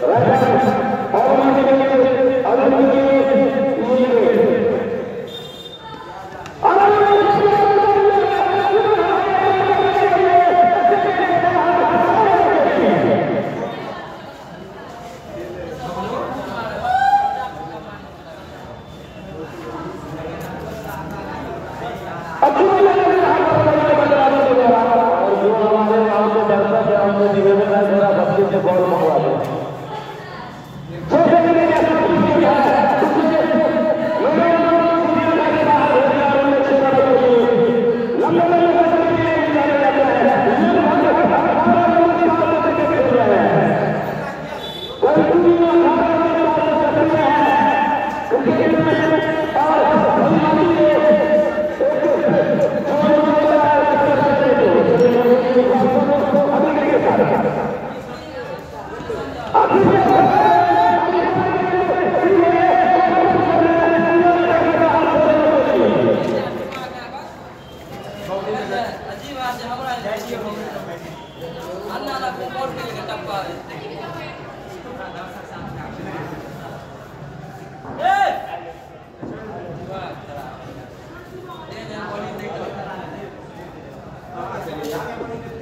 Raja,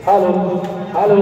hello hello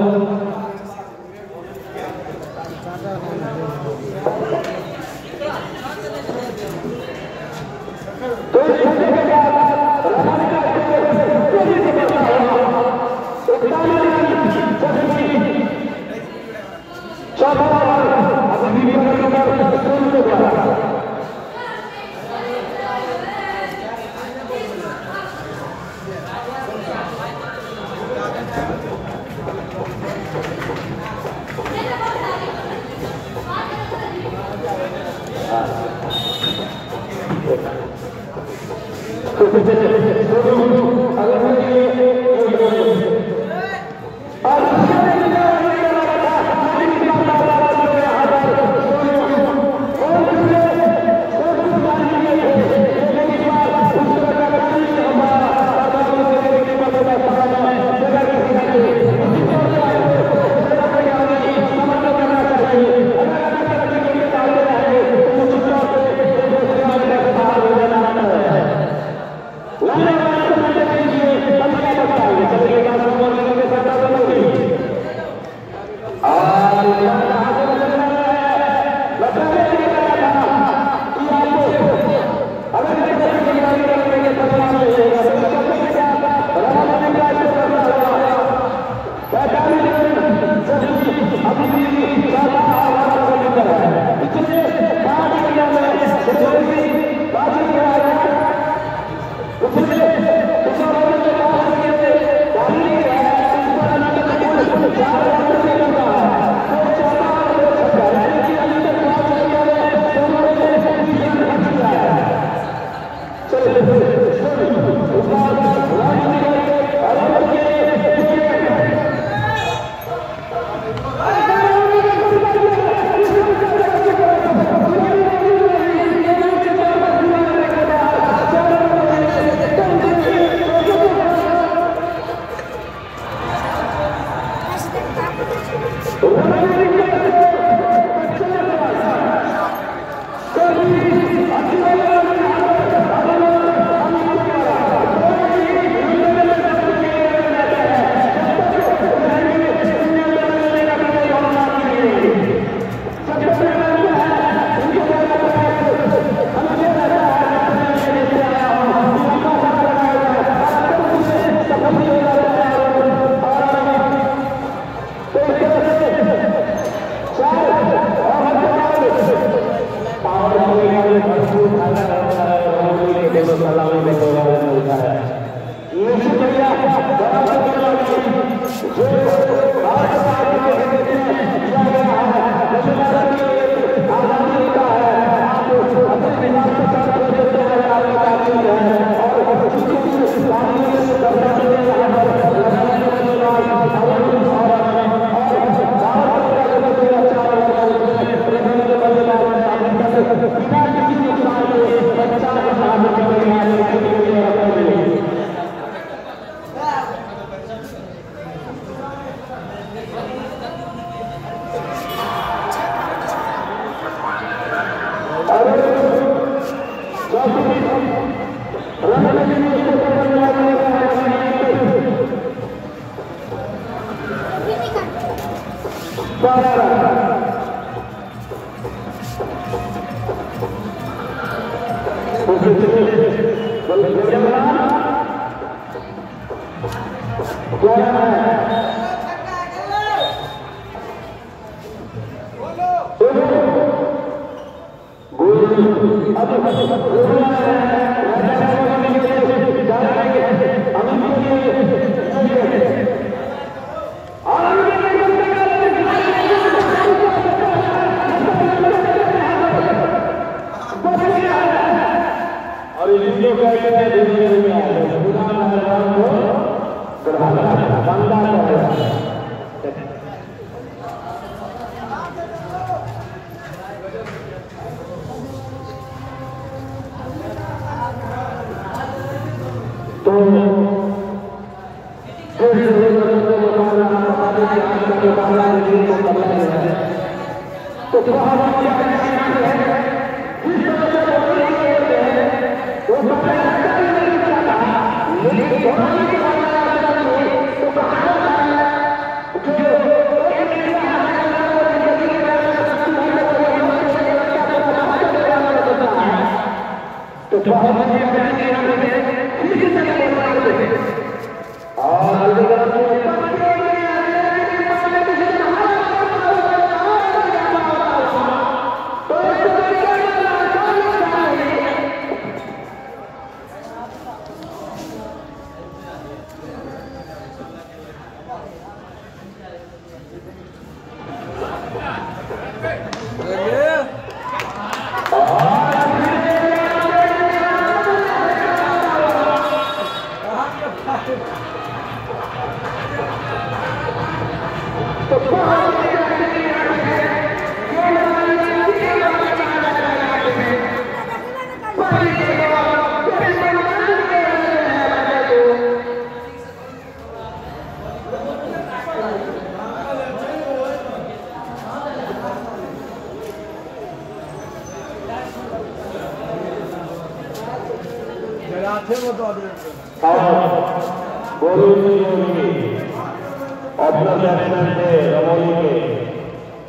optional batsman थे रमोली के,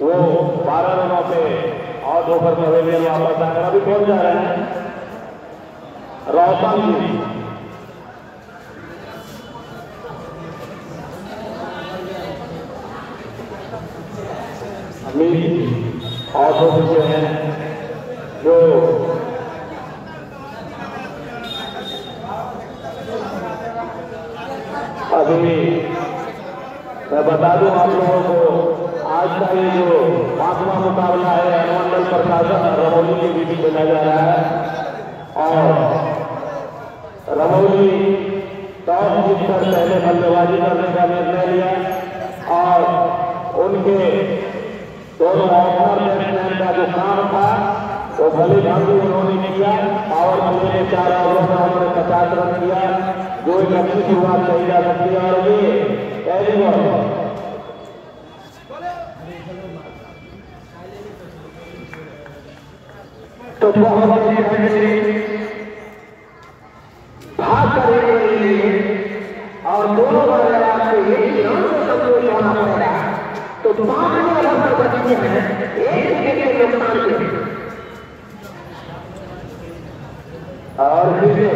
वो 12 रनों पे आउट होकर पवेलियन वापस आकर अभी कौन जा रहे हैं? रोहतन जी। अमीर आउट हो चुके हैं, जो अभी मैं बता दूं आप लोगों को, आज का ये जो 5वां मुकाबला है अनुमंडल प्रशासन रमोली के बीच खेला जा रहा है और रमोली टॉस जीतकर पहले बल्लेबाजी करने का निर्णय लिया और उनके दोनों ऑप्शनर बैट्समैन का जो काम था वो भली भांति उन्होंने किया। पावर प्ले में 4 ओवरों में उन्होंने 50 रन किया, जो एक अच्छी शुरुआत कही जा सकती है। और ये पहली बार तो बहुत भाग करेंगे और दोनों बार आपको ये संतोष होना पड़ेगा। तो 5 ओवर बचते हैं, 1 विकेट के नुकसान से और फिर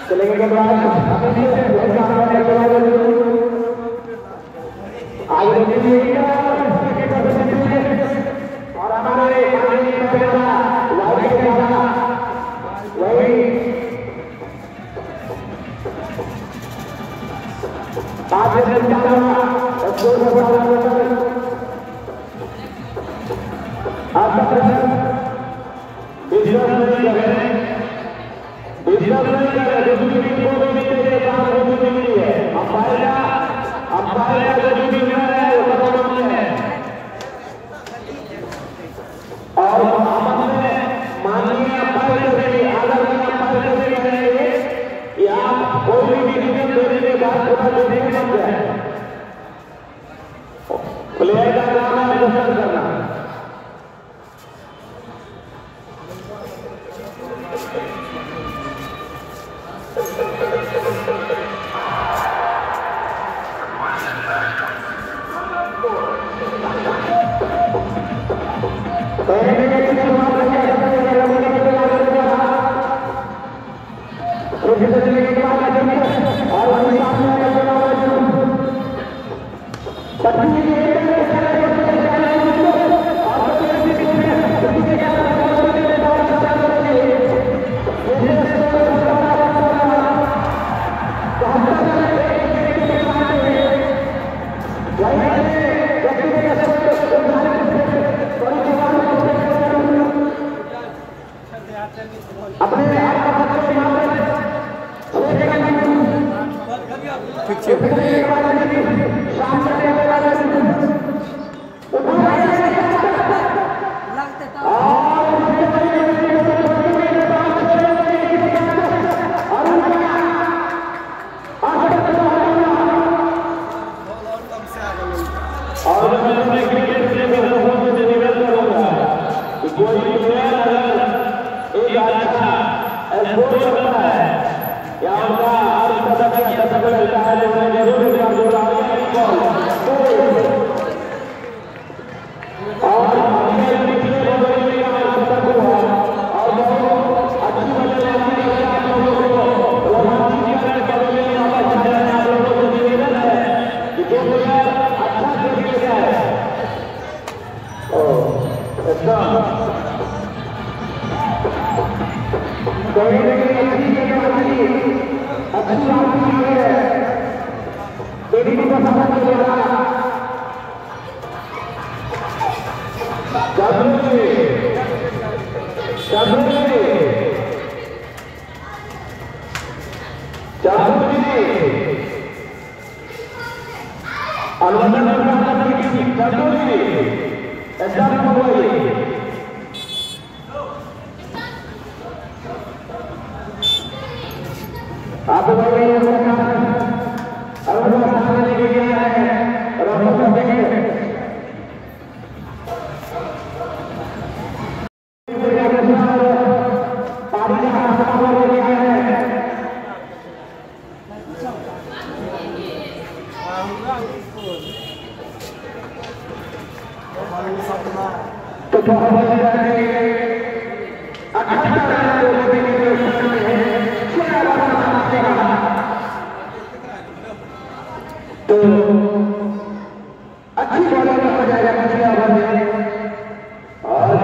चलेंगे के बाद आगे और हमारे वही प्लेयर का नाम है पसंद करना। Alhamdulillah, अच्छी बॉलिंग हो जाएगा पिछले ओवर में और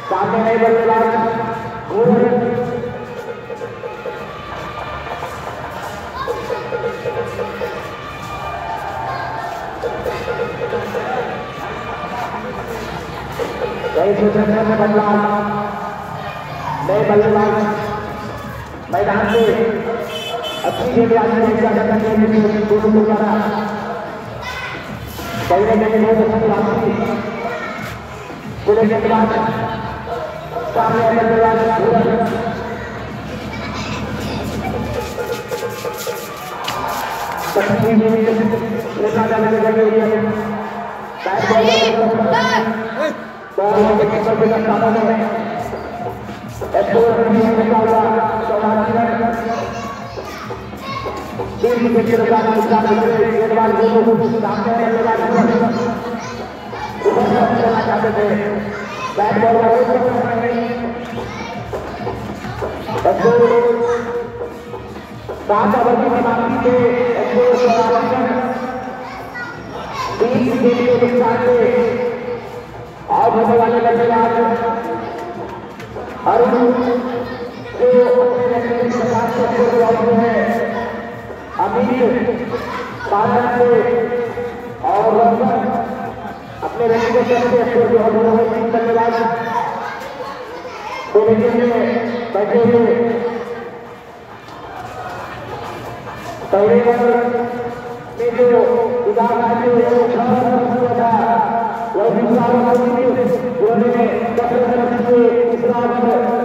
सामने नहीं बल्लेबाज बदलाव नए बल्लेबाज मैदान से अच्छी गेंद पहले पूरे गेंदबाज सामने बल्लेबाज चाहते थे बैट बॉल सात ओवर की समाप्ति के नुकसान से आउट होने वाले बल्लेबाज अरुण जो है अमीर पालन से और अपने व्यक्तिगत बल्लेबाज को लेने में बैठे हुए पहले ओवर में जो उदाहरण था वह दूसरा उन्होंने तीसरा किया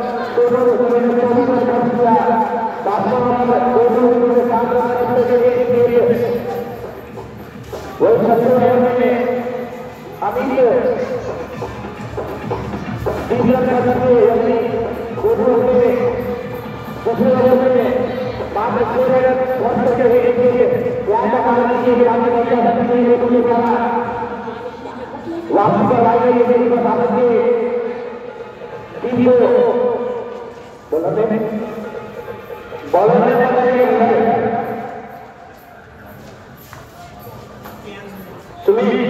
वही सबसे अमित तीसरा दूसरे ओवर में बात वापसी पर आई है मेरी बसावत की टीम को बॉलर सुमित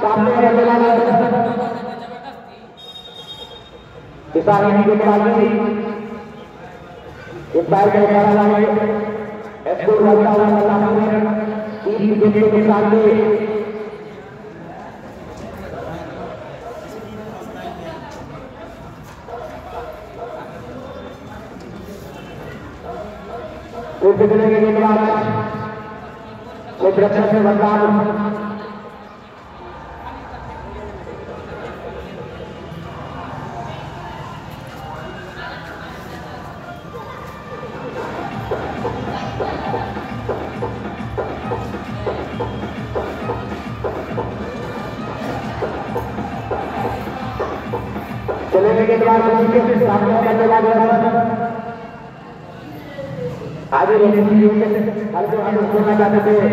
सामने बल्लेबाज किसान के पार्टी एक बार के करा है स्कोर करता हुआ सामने तीन विकेट के साथ फिर बिगड़ने के बाद क्षेत्र में बदलाव चलेने के बाद सामने आगे करना चाहते थे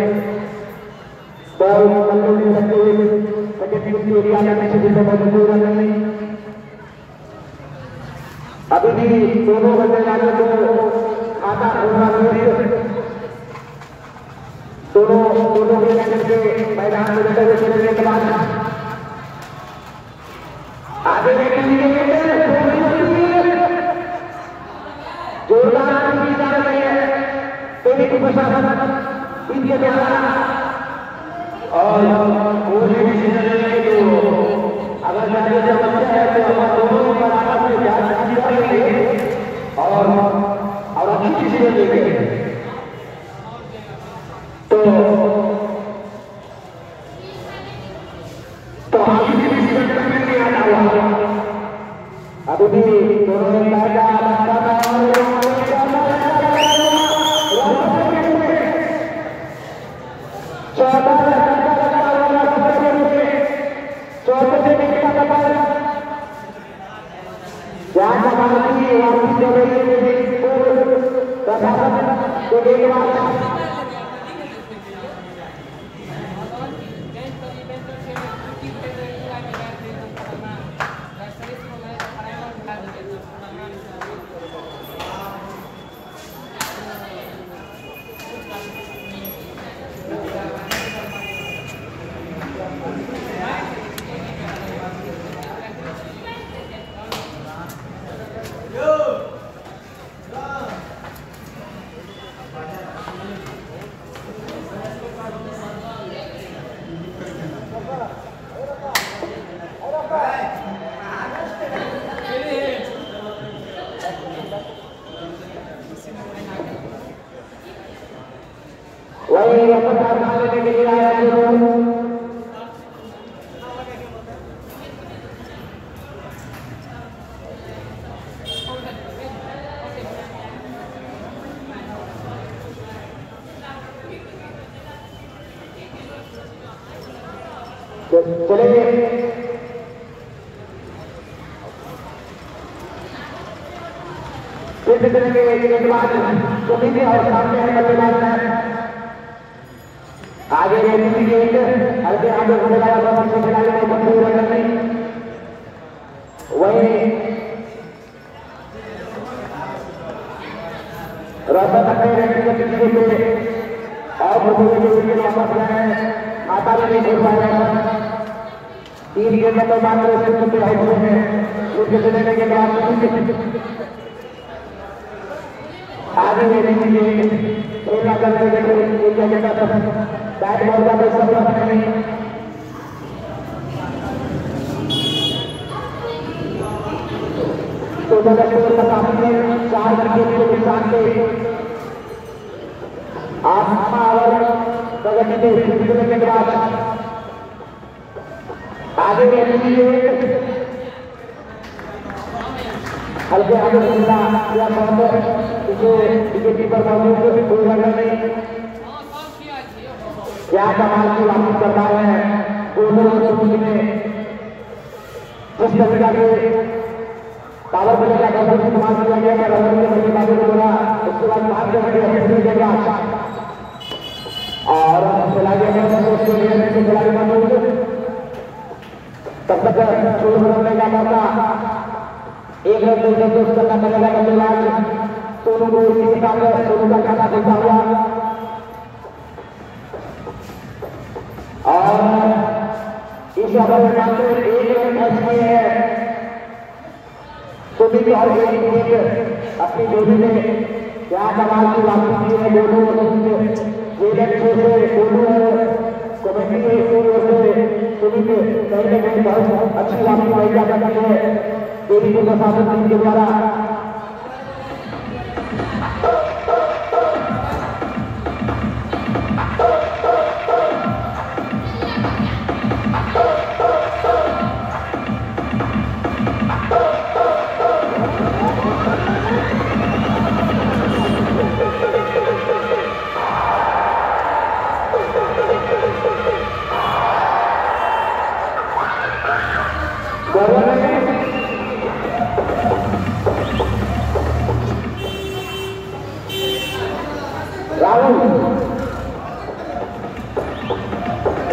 अभी भी दोनों बल्लेबाजों को खाता खोलना दोनों के मैदान में चलने के बाद आगे जोरदार और कोई भी अगर समस्या है तो दोनों बराबर और अच्छी चीजें देंगे तो अभी भी दोनों चलेंगे फिर बिगड़ेंगे एक बाद सुमित और सामने है बल्लेबाज आगे हल्के आगे होने लगा खिलाड़ी को मंजूर नहीं वही रसद और वापस आए खाता भी नहीं खेल पाएगा। 3 गेंदों में मात्र सिर्फ आउट हुए हैं। विकेट लेने के बाद आगे खेलना करने के लिए इंडिया के साथ बैट बॉल का कोई समझ नहीं। तो जगह 4 विकेट के नुकसान से 8वां ओवर प्रगति के के बाद आगे बढ़ने के लिए हल्के आगे खुला या विकेट कीपर मौजूद कोई रन नहीं। क्या कमाल की वापसी करता है दोनों में जिस तरीका के पावर प्ले का गलत इस्तेमाल किया गया है रन के बल्लेबाजों द्वारा। उसके बाद 5 रन के और खिला गया खिलाड़ी मौजूद तब तक शोर बनाने का मौका 1 रन निर्देश करना पड़ेगा बल्लेबाज सोनू को। इसी के साथ सोनू का खाता खुलता हुआ और इस ओवर में मात्र 1 रन खर्च किए हैं सुमित और अपनी जोड़ी में। क्या कमाल की वापसी की है दोनों कमेटी से सुमित कहीं न कहीं बहुत अच्छी वापसी पाई जा सकती है देवी को प्रशासन टीम के द्वारा।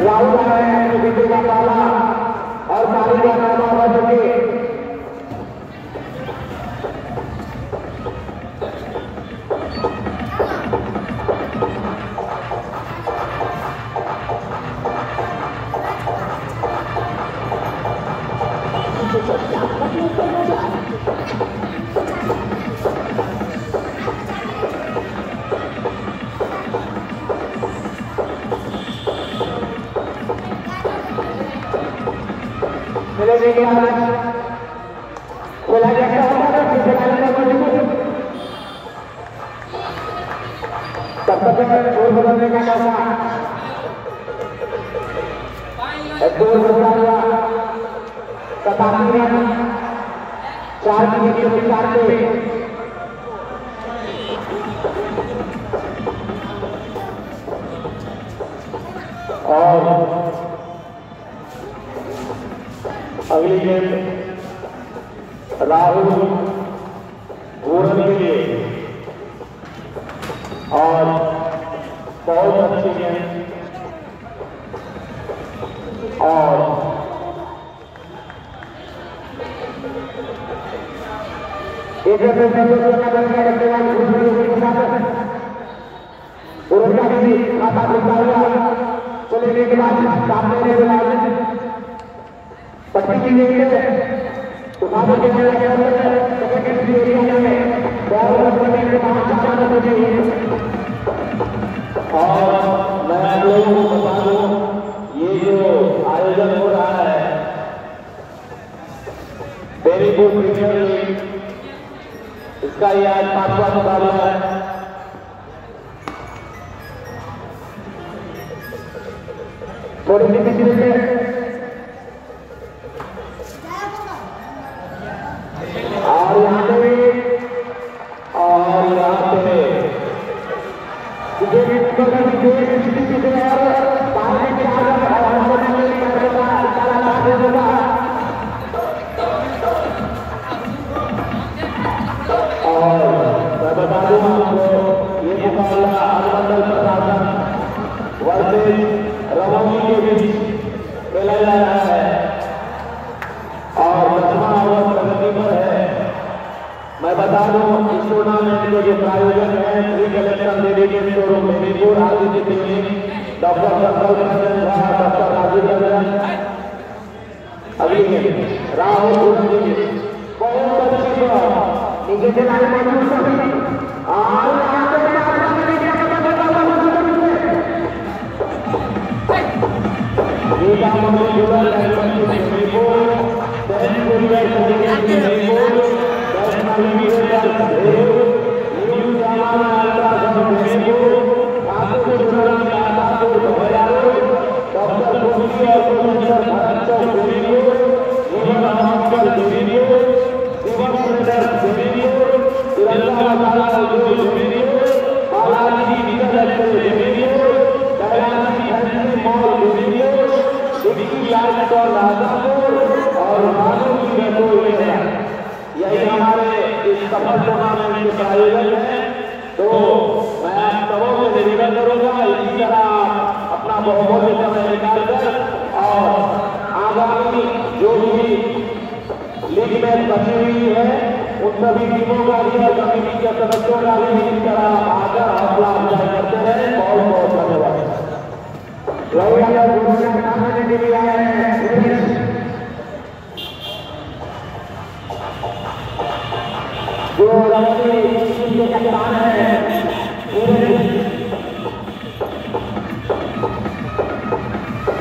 राहुल आया है अपने बेटे का पाला और पाली का नाम आवा सके। तब तक गोल बदलने का मौका गोल बदला हुआ 87 रन 4 विकेट के नुकसान पे। और अगली गेंद राहुल घोरन के लिए और बहुत अच्छी गेंद और एक उनका भी खाता खुलता हुआ चलने के बाद सामने पट्टी की गई है उठाने के लिए और मैं आप लोगों को बता दूं ये जो आयोजन हो रहा है बेरीपुर प्रीमियर लीग इसका ये आज 5वां मुकाबला है। थोड़ी सी पिछले में और यहाँ पे बता दूं आपको ये मुकाबला अनुमंडल प्रशासन वर्सेस रवनी के बीच खेला जा रहा है और 10वां ओवर प्रगति पर है। मैं बता दूं इस टूर्नामेंट के जो प्रायोजक हैं श्री कलेक्टर देवी के शोरूम बेनीपुर आदित्य डॉक्टर राजीव रंजन। अगली गेंद राहुल बहुत अच्छी नीचे से लाइन यही हमारे इस सफल टूर्नामेंट के आयोजन है। तो मैं आप सबों से निवेदन करूंगा इसी तरह अपना बहुमूल्य समय निकालकर और आगामी जो भी लीग में बची हुई है उन सभी टीमों का भी और कमेटी के सदस्यों का भी इसी तरह आकर हौसला अफजाई करते रहे। बहुत बहुत धन्यवाद। जो राष्ट्रीय के कप्तान है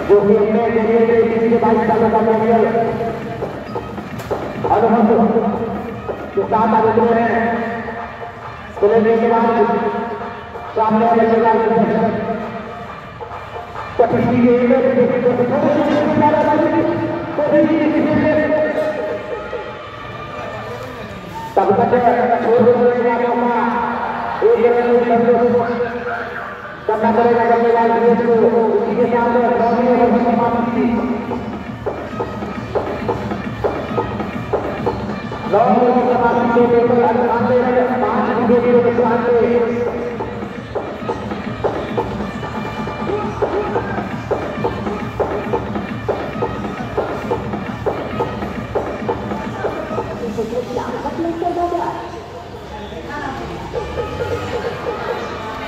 जो कि अपने जरिए से 22 सालों का कैरियर अनुभव के साथ आगे बढ़ रहे हैं। खेलने के बाद सामने वाले तब तक करना पड़ेगा बल्लेबाज को। उसी के साथ समाप्ति समाप्ति के पेपर 5 विकेट के नुकसान से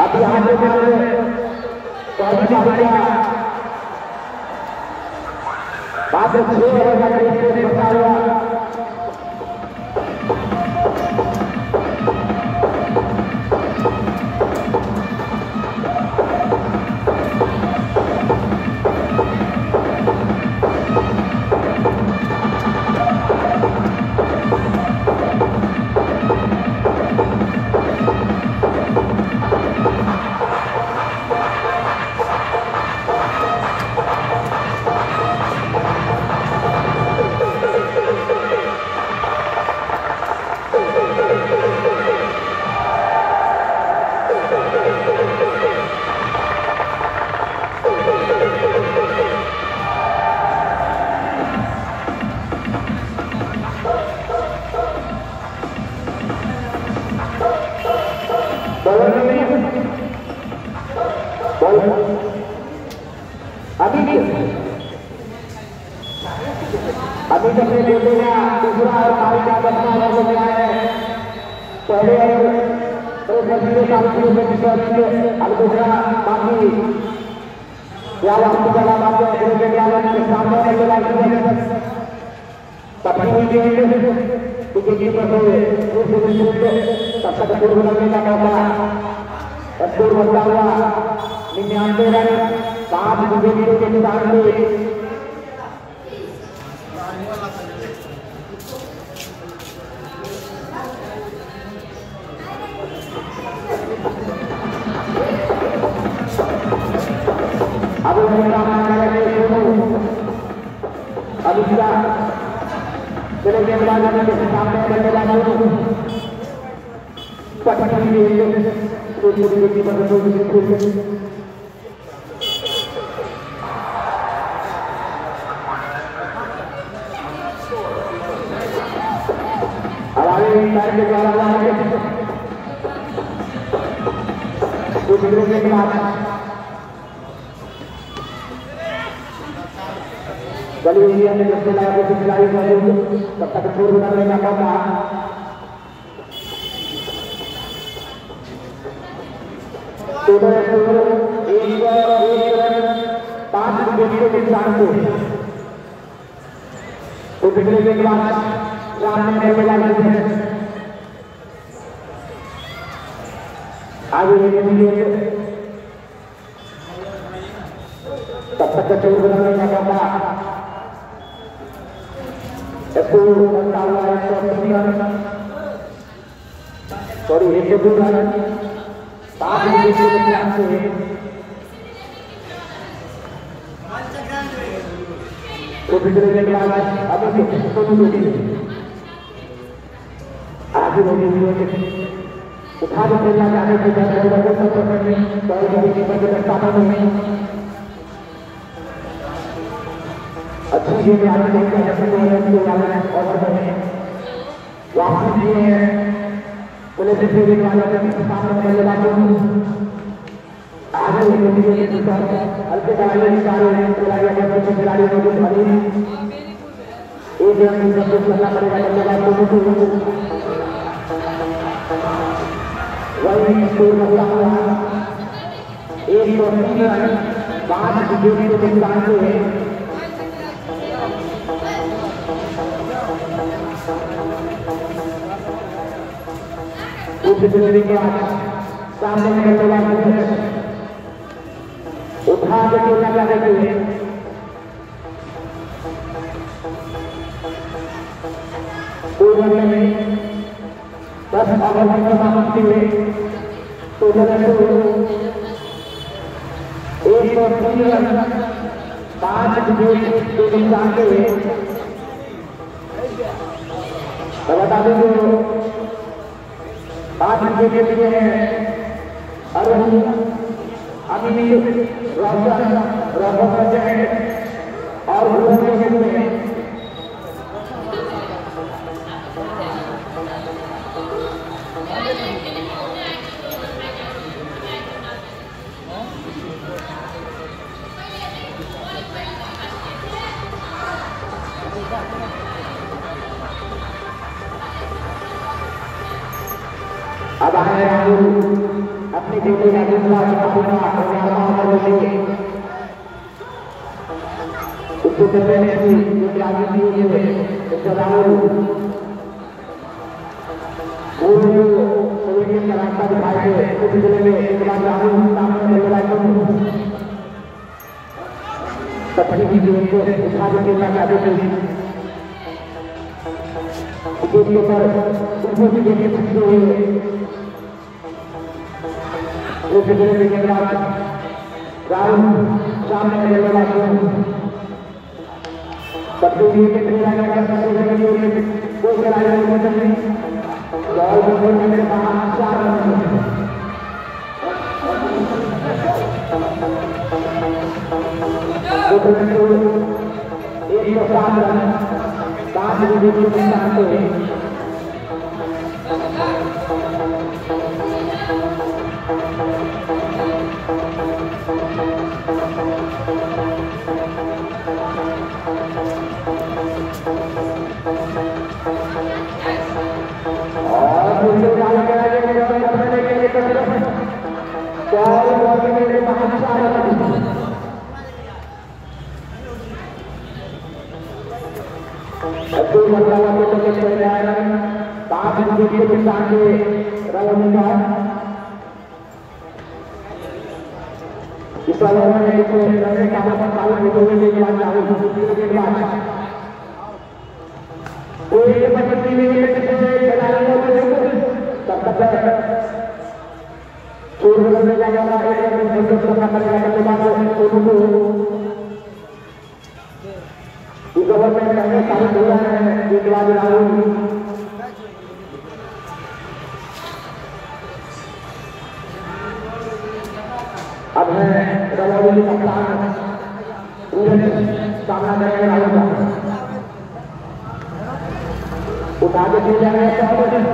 अब यहाँ पे बात बता हुआ अभी तक ने देखा दूसरा और पारी का बचना हो गया है। पहले अब दूसरा बाकी बनता हुआ 99 रन 5 विकेट के नुकसान से अब चले के बाद सामने गली इंडिया में जब खिलाड़ी तब तक छोड़ करने का मौका एक के नुकसान को तो पिछले के बाद सामने लगे आगे तब तक चोर बनाने का मौका सॉरी एक दूर तो पिछले के बाद अभी आगे उठा के खेलना चाहते थे अच्छी गेम आगे वापस दिए हैं पुलिस के सामने आगे हल्के खिलाड़ियों को एक करना पड़ेगा वही स्कोर बदला हुआ 103 रन 5 विकेट के नुकसान से सामने उठा के खेलना चाहते थे कोई बदले में 10 ओवर में समाप्ति हुए तो 103 रन 5 विकेट के नुकसान से हुए। बता दें जो 5 विकेट लिए हैं अरुण अमीन रोशन और अब आए राहुल अपनी बेटी का दूसरा उसको पहले राहुल का रास्ता दिखाए उस जिले में एक बार राहुल सामने की गेम को उठा के खेलना चाहते थे राहुल सामने अब है रवाली कप्तान सामना करेगा राहुल उठा के खेल रहे हैं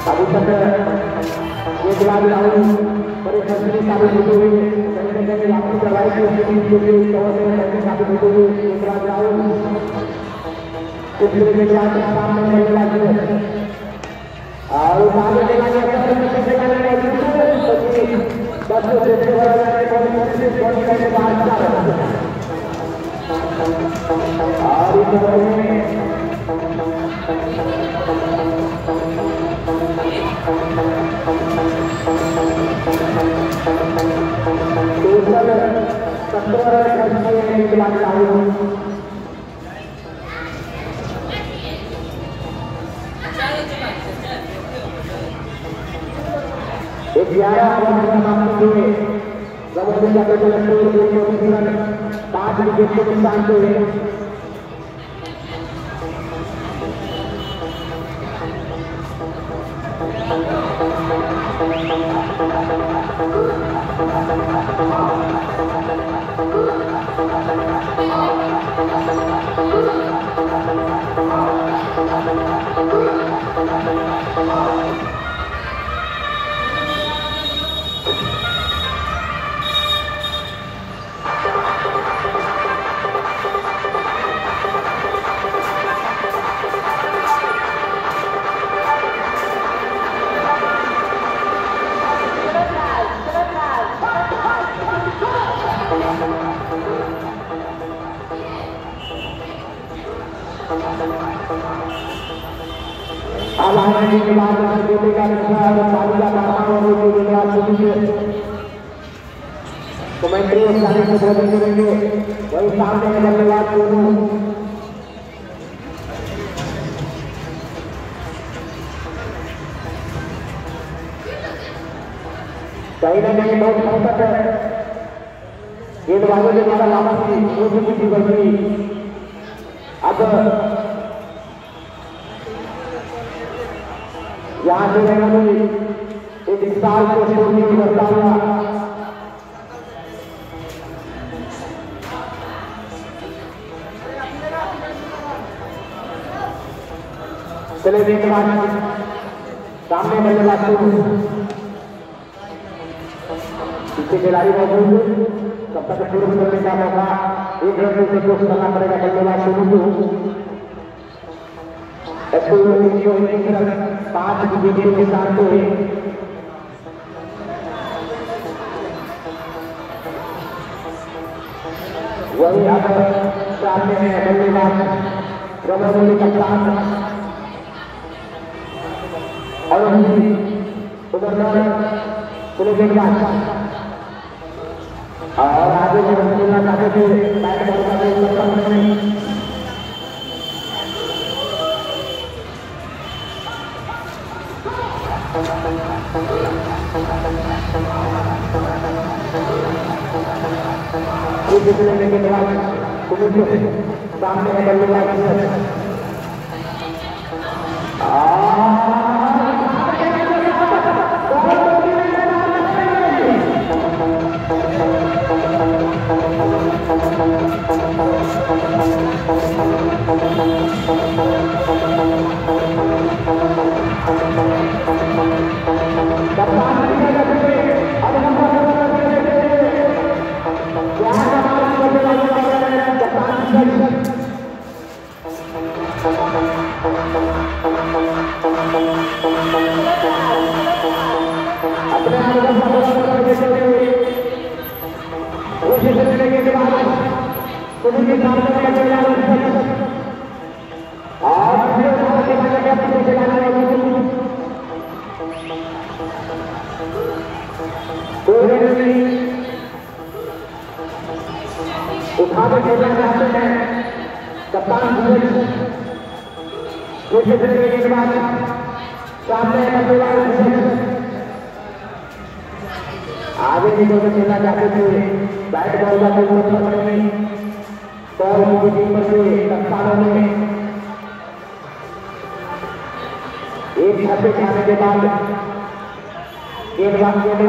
अभी तक एक बार राहुल बड़े फैसले साबित होते हुए कहीं न कहीं आपकी दवाई की स्थिति के लिए कवर साबित होते हुए दूसरा राउंड दूसरे के बाद सामने चलने वाले और आगे चला गया बस से बड़ा करने बाद और एक 5 विकेट के नुकसान से अब आने के बाद कमेंट्री से बोलिंग करेंगे वही सामने बल्लेबाज कहीं ना कहीं बहुत संकट है गेंदबाजों के द्वारा लाभ की बल्कि अब यहाँ से एक साल को शून्य करता हुआ चले गेंदबाज सामने बल्लेबाज पीछे खिलाड़ी मौजूद तब तक शुरू करने का मौका एक रन से कोशिश करना पड़ेगा बल्लेबाज शुरू को 5 विकेट के साथ वही अगर सामने है बल्लेबाज रमोली कप्तान और उधर गेंदबाज और आगे जो खेलना चाहते थे बैट बॉल का नहीं के बाद सामने बल्लेबाज उठाकर खेलना चाहते हैं कप्तान के बाद सामने आगे की तरफ खेलना चाहते थे बैट बॉल का कोई मतलब नहीं तो उनकी टीम से कप्तानों ने एक छक्के खाने के बाद गेंदबाज नजर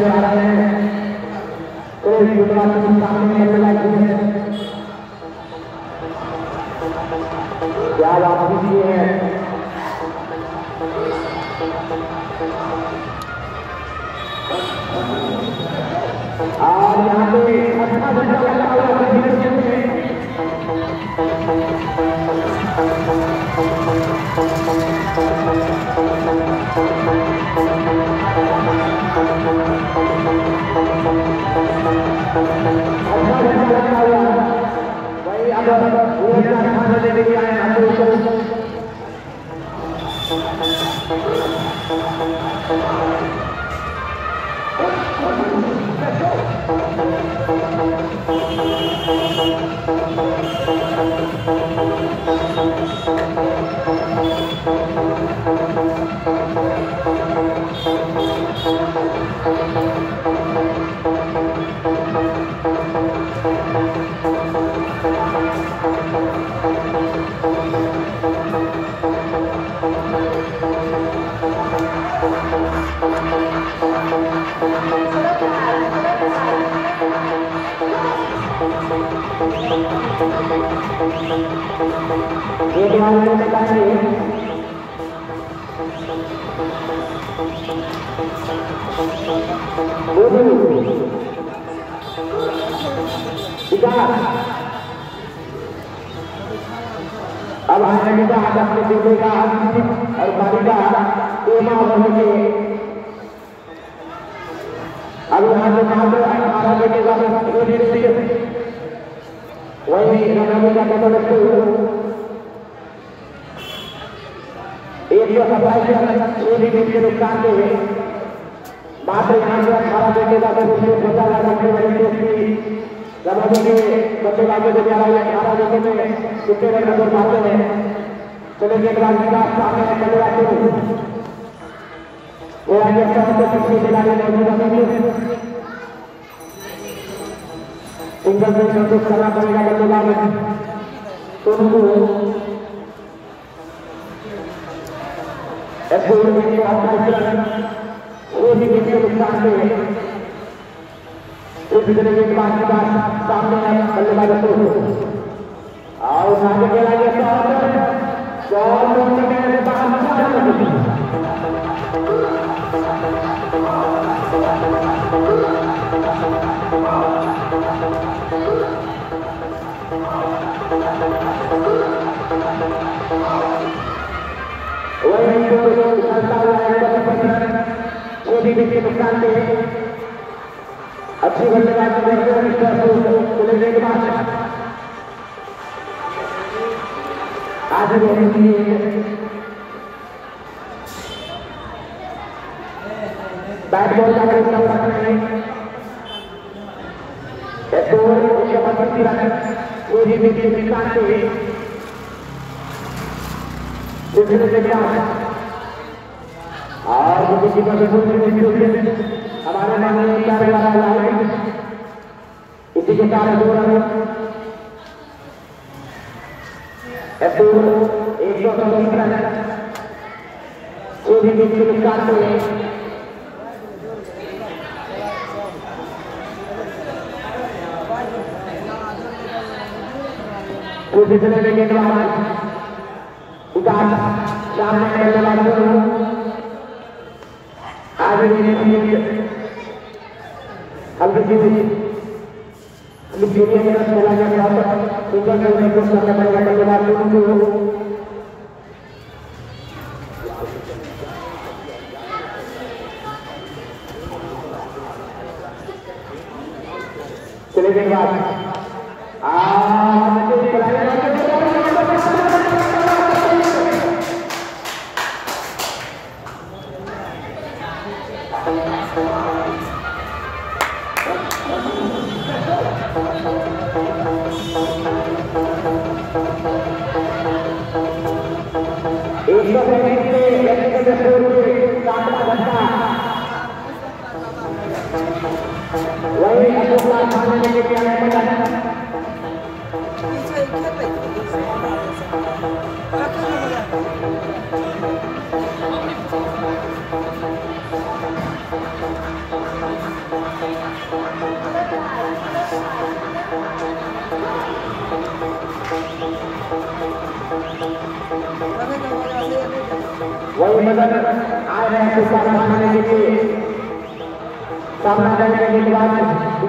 आ रहे हैं क्या वापसी किए हैं और यहाँ पे अच्छा झंडा लगा हुआ है। वही अब देने के आए अब आने का अपने बेटे का और बालिका अब यहाँ से हमारा बेटे का वही रनामी का कदम एक सफाई के नुकसान के हुए मात्र यहाँ से हमारा बेटे का बचा रनामी के बच्चेबाजों के द्वारा 18 बेटे में कितने रन नजर पाते हैं। चले के बाद विकास सामने चलेगा सिंगल से संतोष करना पड़ेगा बल्लेबाज उनको नुकसान से पिछले के बाद सामने बल्लेबाज और आगे खेला गया नुकसान से अच्छी बल्लेबाजी करते के बाद आगे बढ़ने के लिए बैट बॉल का प्रयोग कर रहे हैं। कोई भी नुकसान से और किसी का हमारे माननीय कार्यवाही इसी के कारण एक नुकसान पिछले के बाद सामने आगे चले के बाद वही मदद आ रहे हैं सामना करने के बाद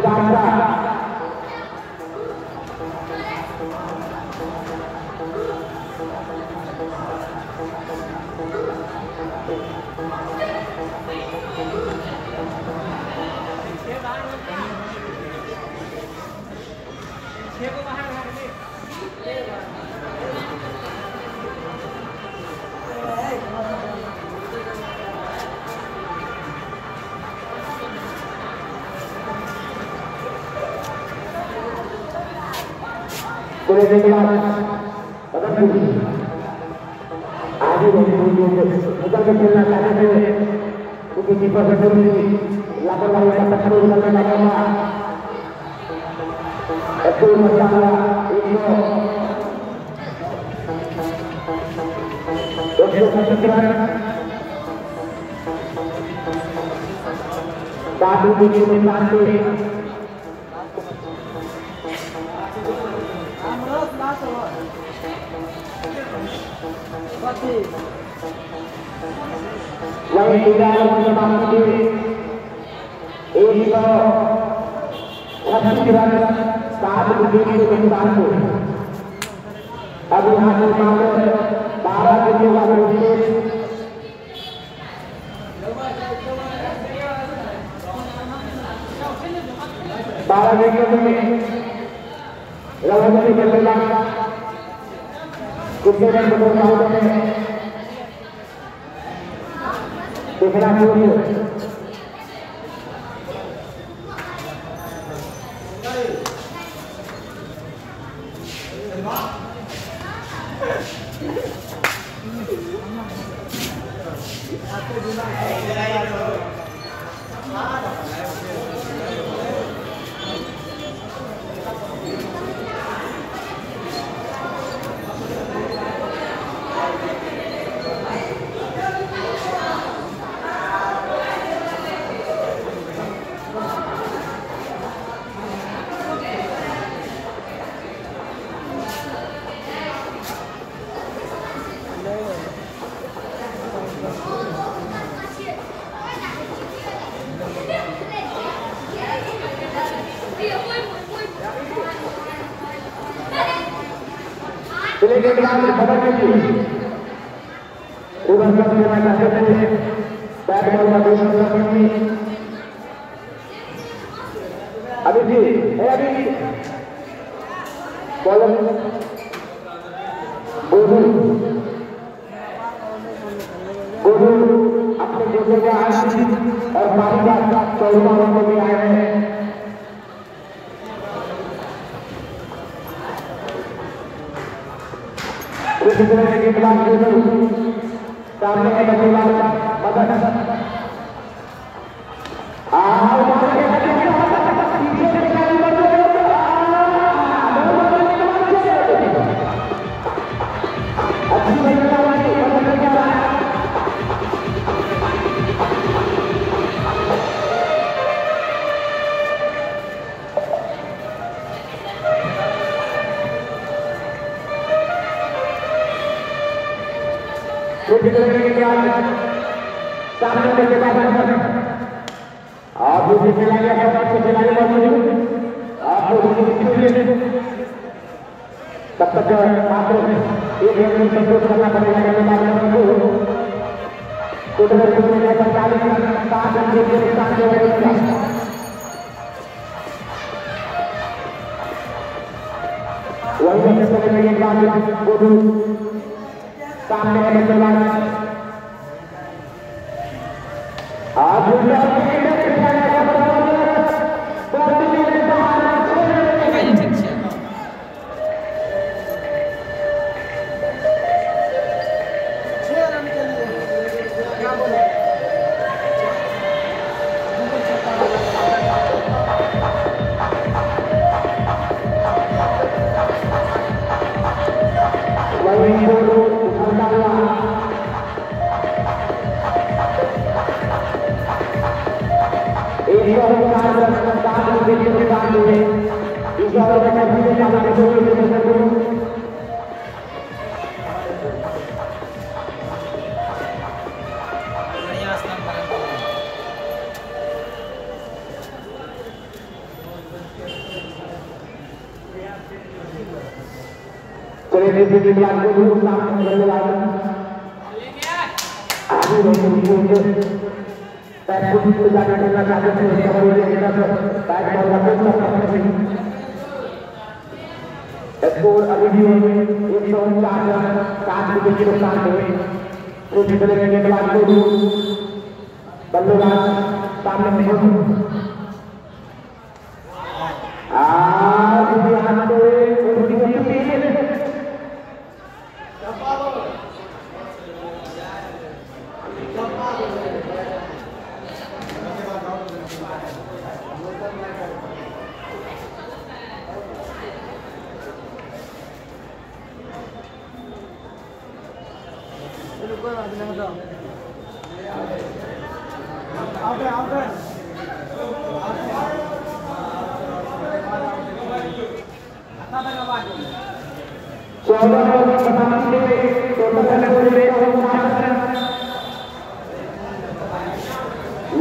boleh dikenal आगे निकल के खेलना चाहते थे क्योंकि कीपर से थोड़ी लापरवाही का तकलीफ करने लगा ऐसे मसाला बाबू जी के साथ वही पूरा मामले एक 36 रन 7 विकेट के नुकसान को अब यहाँ से मामले 12 विकेट का विकेट 12 विकेट में रवि के खिलाफ कितने रन बनाने में देखना चाहिए के बाद खबर कीजिए उधर से लेना चाहते थे बैट बॉल का दोष करनी अभी जी अभी बॉलर गोलू अपने जैसे के आए और बाकी का 14 रन में आए हैं के खिलाफ सामने है बल्लेबाज मदन सामने के बाद आप भी खिलाड़ी तब तक मात्र एक मिनट संतोष करना पड़ेगा सामने है बल्लेबाज चलिए विद्वान को भी सामने करने वाले आगे रहेंगे पैर को जाने देना चाहते थे उसका बड़ी है ना पैर बॉल का कोई मतलब नहीं स्कोर अभी भी 104 रन 7 विकेट के नुकसान हुए तो जितने विद्वान को बल्लेबाज सामने में आज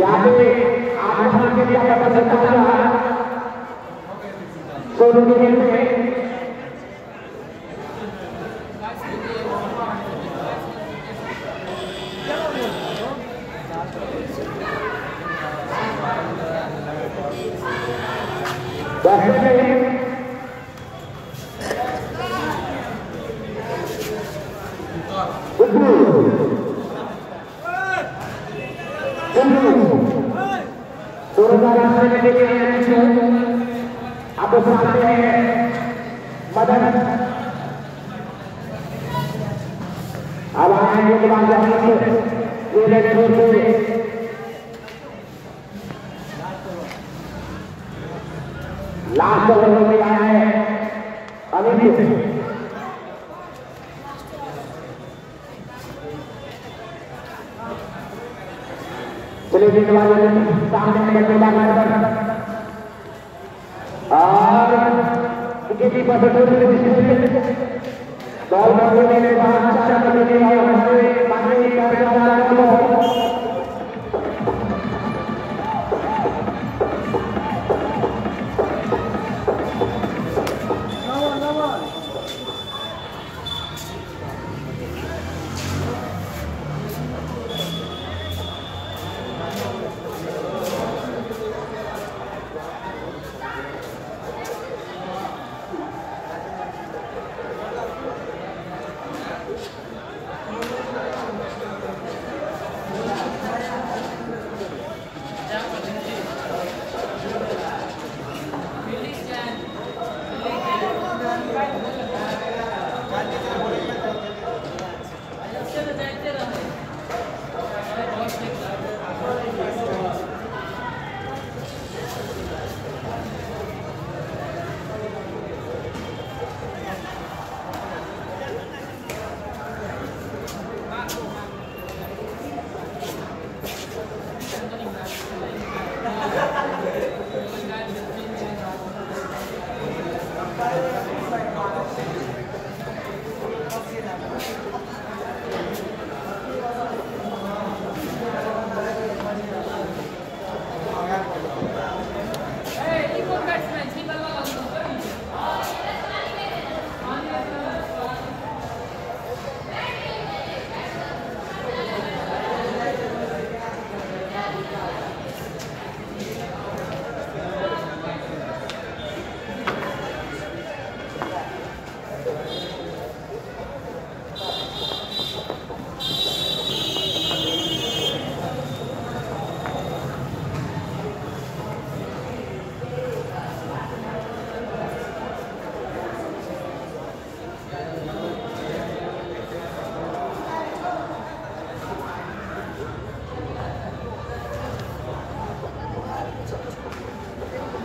यहाँ पे लास्ट ओवर में आया है अमित चलिए सामने और विकेट पर बॉल करने के बाद अच्छा करने के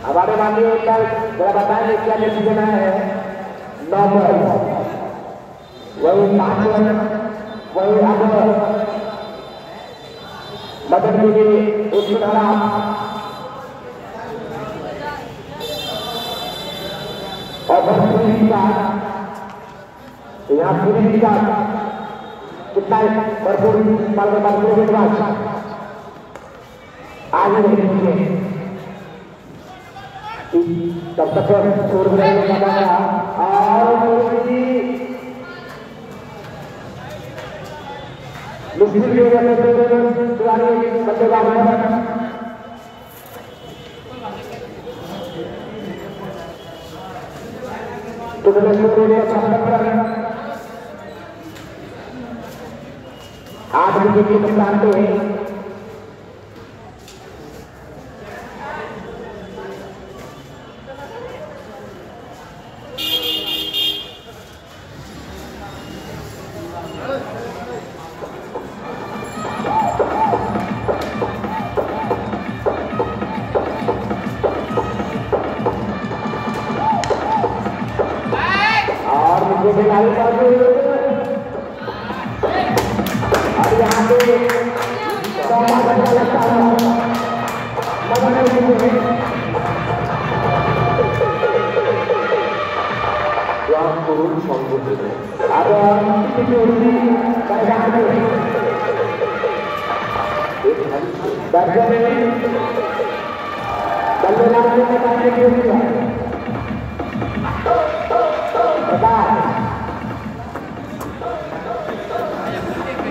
हमारे माननीय कल जरा बताएंगे क्या डिसीजन है। 9 बॉल वही 5 रन वही अब मदद के लिए उसकी तरह और यहाँ पूरी का कितना भरपूर के बाद आगे नहीं तब तक छोड़ और आठ विकेट के नुकसान पे है। और मुझे खिलाड़ी और यहाँ पे लगता है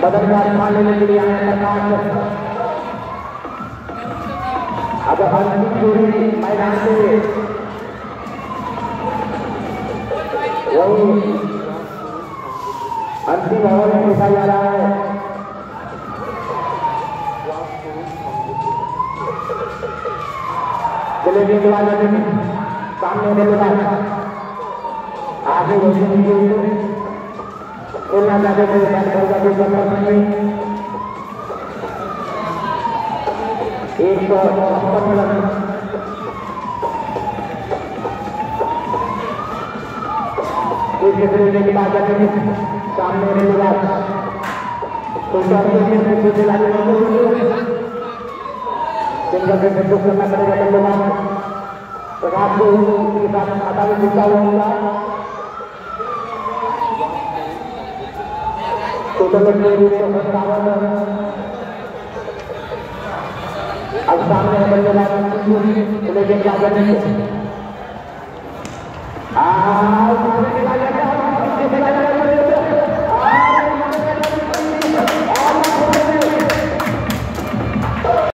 बदल मान लेने के लिए अब अंतिम जोड़ी मैदान से वही अंतिम ओवर में देखा जा रहा है। चले गए सामने बल्लेबाज आगे खेलना चाहते थे एक सौ 56 रन खेलने के बाद सामने करना पड़ेगा बल्लेबाज प्रकाश को उनके साथ खाता में जुड़ा हुआ होगा। अब सामने बल्लेबाज लेके क्या करेंगे?